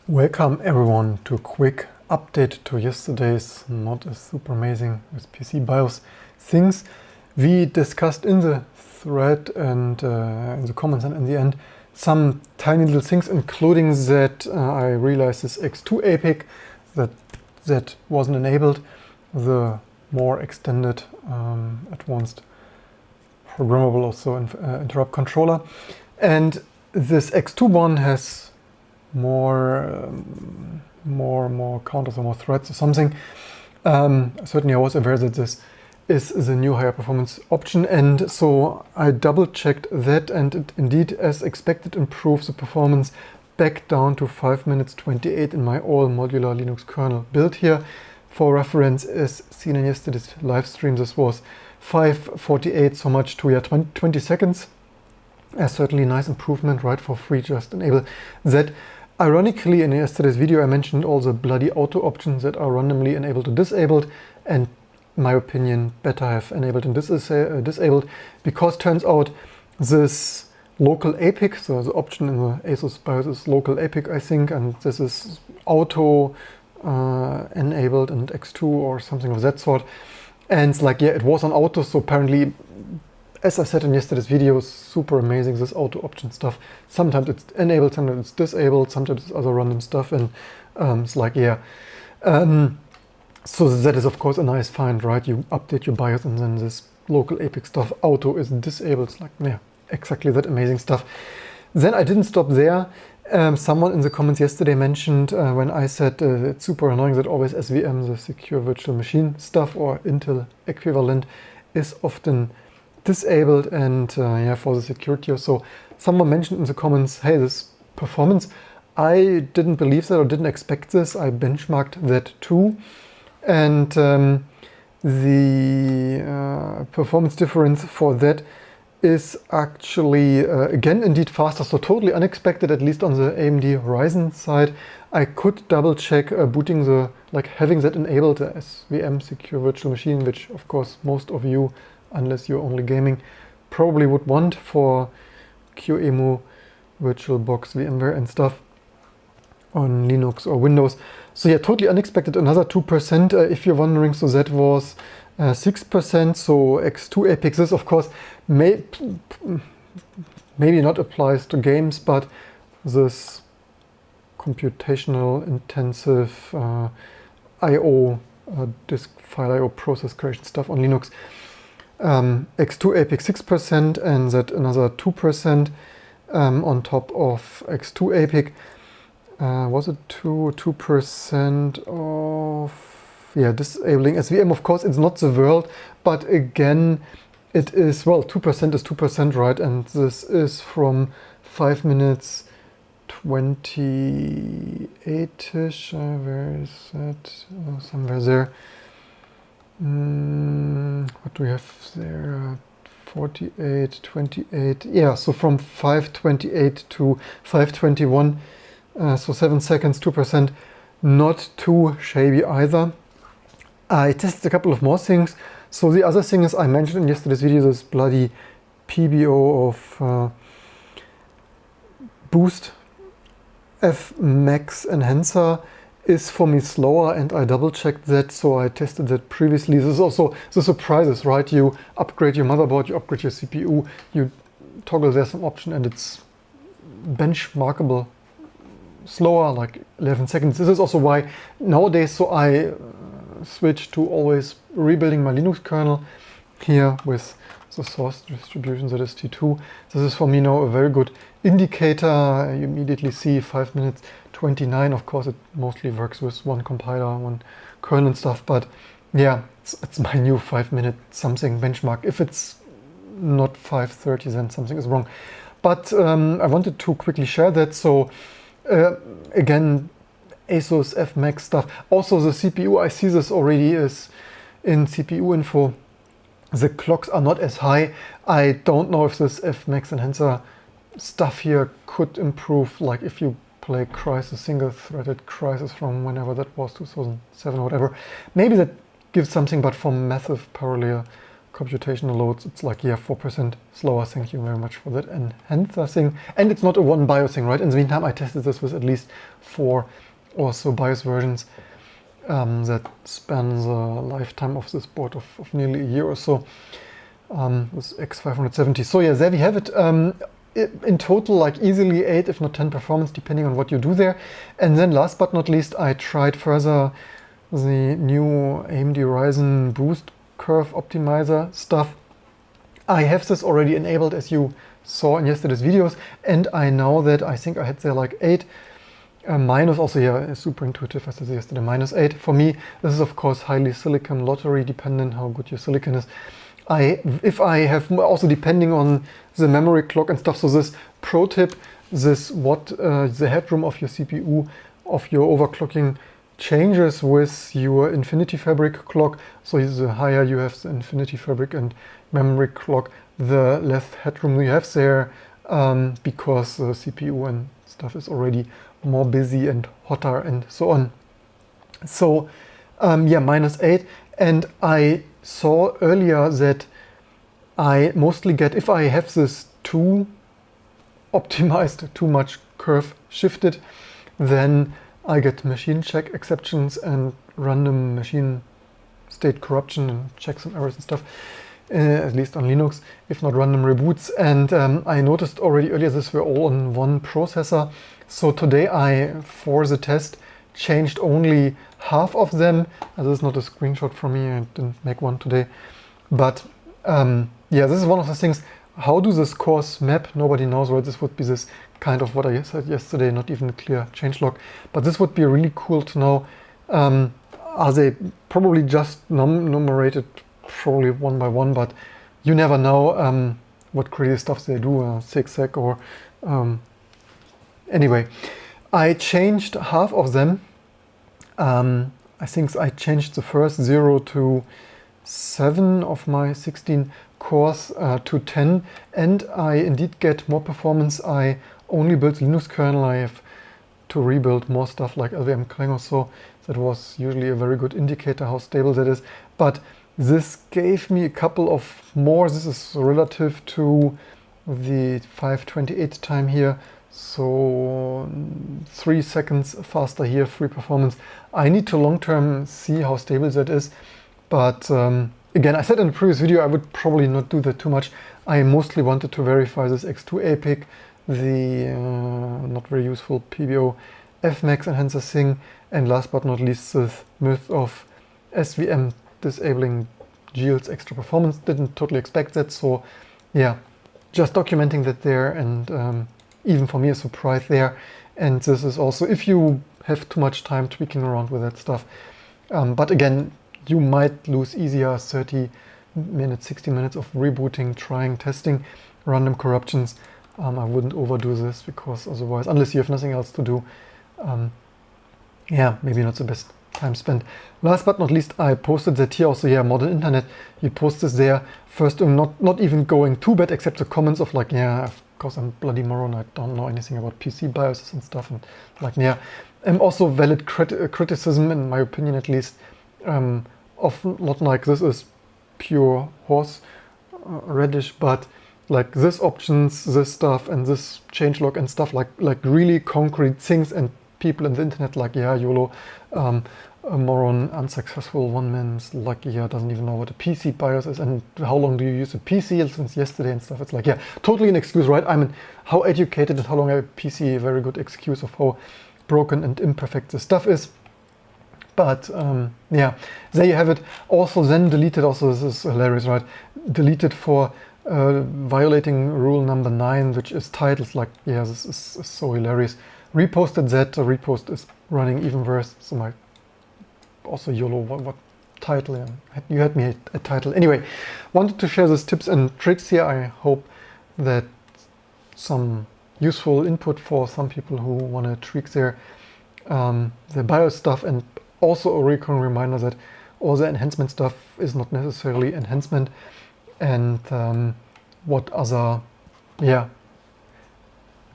Welcome everyone to a quick update to yesterday's not as super amazing with PC BIOS things. We discussed in the thread and in the comments and in the end some tiny little things, including that I realized this X2 APIC that wasn't enabled, the more extended advanced programmable also interrupt controller, and this X2 one has more counters or more threads or something. Certainly I was aware that this is the new higher performance option, and so I double checked that, and it indeed, as expected, improves the performance back down to 5 minutes 28 in my all modular Linux kernel build here. For reference, as seen in yesterday's live stream, this was 5:48, so much to 20 seconds. Certainly nice improvement, right? For free, just enable that. Ironically, in yesterday's video I mentioned all the bloody auto options that are randomly enabled or disabled, and in my opinion better have enabled and disabled, because turns out this local APIC, so the option in the ASUS BIOS is local APIC, I think, and this is auto enabled in X2 or something of that sort. And it's like, yeah, it was on auto, so apparently, as I said in yesterday's video, super amazing, this auto option stuff. Sometimes it's enabled, sometimes it's disabled, sometimes it's other random stuff, and it's like, yeah. So that is of course a nice find, right? You update your BIOS and then this local APIC stuff, auto, is disabled. It's like, yeah, exactly that amazing stuff. Then I didn't stop there. Someone in the comments yesterday mentioned when I said it's super annoying that always SVM, the secure virtual machine stuff, or Intel equivalent, is often disabled, and yeah, for the security or so. Someone mentioned in the comments, hey, this performance, I didn't believe that or didn't expect this. I benchmarked that too, and the performance difference for that is actually again indeed faster, so totally unexpected, at least on the AMD Ryzen side. I could double check booting the, like having that enabled, the SVM secure virtual machine, which of course most of you, unless you're only gaming, probably would want for QEMU, VirtualBox, VMware and stuff on Linux or Windows. So yeah, totally unexpected, another 2%, if you're wondering. So that was 6%, so X2 APIC. This of course maybe not applies to games, but this computational intensive I/O, disk file I/O process creation stuff on Linux. X2 APIC 6%, and that another 2% on top of X2 APIC. Was it 2% of, yeah, disabling SVM? Of course, it's not the world, but again, it is, well, 2% is 2%, right? And this is from 5 minutes 28-ish. Where is that? Somewhere there. What do we have there? 48, 28. Yeah, so from 5:28 to 5:21. So 7 seconds, 2%. Not too shabby either. I tested a couple of more things. So the other thing is, I mentioned in yesterday's video, this bloody PBO of Boost Fmax Enhancer is for me slower, and I double checked that, so I tested that previously. This is also the surprises, right? You upgrade your motherboard, you upgrade your CPU, you toggle there some option, and it's benchmarkable slower, like 11 seconds. This is also why nowadays, so I switch to always rebuilding my Linux kernel here with the source distribution, that is T2. This is for me now a very good indicator. You immediately see 5 minutes 29. Of course, it mostly works with one compiler, one kernel and stuff, but yeah, it's my new 5 minute something benchmark. If it's not 5:30, then something is wrong. But I wanted to quickly share that. So again, ASUS Fmax stuff. Also the CPU, I see this already is in CPU info. The clocks are not as high. I don't know if this Fmax Enhancer stuff here could improve, like if you play Crysis, single-threaded Crysis from whenever that was, 2007 or whatever. Maybe that gives something, but for massive parallel computational loads, it's like, yeah, 4% slower. Thank you very much for that enhancer thing. And it's not a one BIOS thing, right? In the meantime, I tested this with at least 4 or so BIOS versions that span the lifetime of this board of nearly a year or so. This X570. So yeah, there we have it. In total, like easily 8, if not 10 performance, depending on what you do there. And then last but not least, I tried further the new AMD Ryzen boost curve optimizer stuff. I have this already enabled, as you saw in yesterday's videos, and I know that I think I had there like 8. Minus also, yeah, super intuitive, as I said yesterday, -8. For me, this is of course highly silicon lottery dependent, how good your silicon is. If I have also depending on the memory clock and stuff. So this pro tip, the headroom of your CPU, of your overclocking changes with your Infinity Fabric clock. So the higher you have the Infinity Fabric and memory clock, the less headroom you have there, because the CPU and stuff is already more busy and hotter and so on. So yeah, -8. And I saw earlier that I mostly get, if I have this too optimized, too much curve shifted, then I get machine check exceptions and random machine state corruption and check some errors and stuff, at least on Linux, if not random reboots. And I noticed already earlier this were all on one processor. So today I, for the test, changed only half of them. This is not a screenshot from me, I didn't make one today. But yeah, this is one of the things. How do this cores map? Nobody knows, right? This would be this kind of what I said yesterday, not even a clear changelog. But this would be really cool to know. Are they probably just numerated, probably one by one, but you never know what crazy stuff they do, zigzag or anyway. I changed half of them. I think I changed the first 0 to 7 of my 16 cores to 10, and I indeed get more performance. I only built Linux kernel. I have to rebuild more stuff like LVM Clang or so. That was usually a very good indicator how stable that is. But this gave me a couple of more. This is relative to the 528 time here. So 3 seconds faster here, free performance. I need to long-term see how stable that is. But again, I said in the previous video, I would probably not do that too much. I mostly wanted to verify this X2 APIC, the not very useful PBO Fmax enhancer thing, and last but not least, the myth of SVM disabling GL's extra performance. Didn't totally expect that, so yeah, just documenting that there, and even for me a surprise there. And this is also if you have too much time tweaking around with that stuff. But again, you might lose easier 30 minutes, 60 minutes of rebooting, trying, testing, random corruptions. I wouldn't overdo this, because otherwise, unless you have nothing else to do, yeah, maybe not the best time spent. Last but not least, I posted that here also. Yeah, Modern Internet, you post this there. First, not even going too bad, except the comments of like, yeah, of course I'm bloody moron, I don't know anything about PC BIOS and stuff, and like, yeah. Also valid criticism, in my opinion at least, of not like this is pure horse radish, but like this options, this stuff, and this changelog and stuff, like really concrete things, and people in the internet like, yeah, YOLO, a moron, unsuccessful one man's like, yeah, doesn't even know what a PC BIOS is, and how long do you use a PC since yesterday and stuff. It's like, yeah, totally an excuse, right? I mean, how educated and how long a PC, a very good excuse of how broken and imperfect the stuff is. But yeah, there you have it. Also then deleted, also this is hilarious, right? Deleted for violating rule number 9, which is titles. Like, yeah, this is so hilarious. Reposted that, the repost is running even worse. So my, also YOLO, what title? Yeah. You had me a title. Anyway, wanted to share these tips and tricks here. I hope that some useful input for some people who want to tweak their BIOS stuff, and also a recurring reminder that all the enhancement stuff is not necessarily enhancement, and what other, yeah,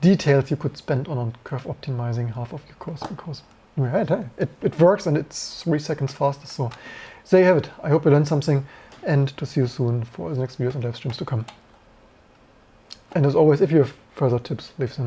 details you could spend on curve optimizing half of your course, because it works and it's 3 seconds faster. So there you have it. I hope you learned something, and to see you soon for the next videos and live streams to come. And as always, if you have further tips, leave them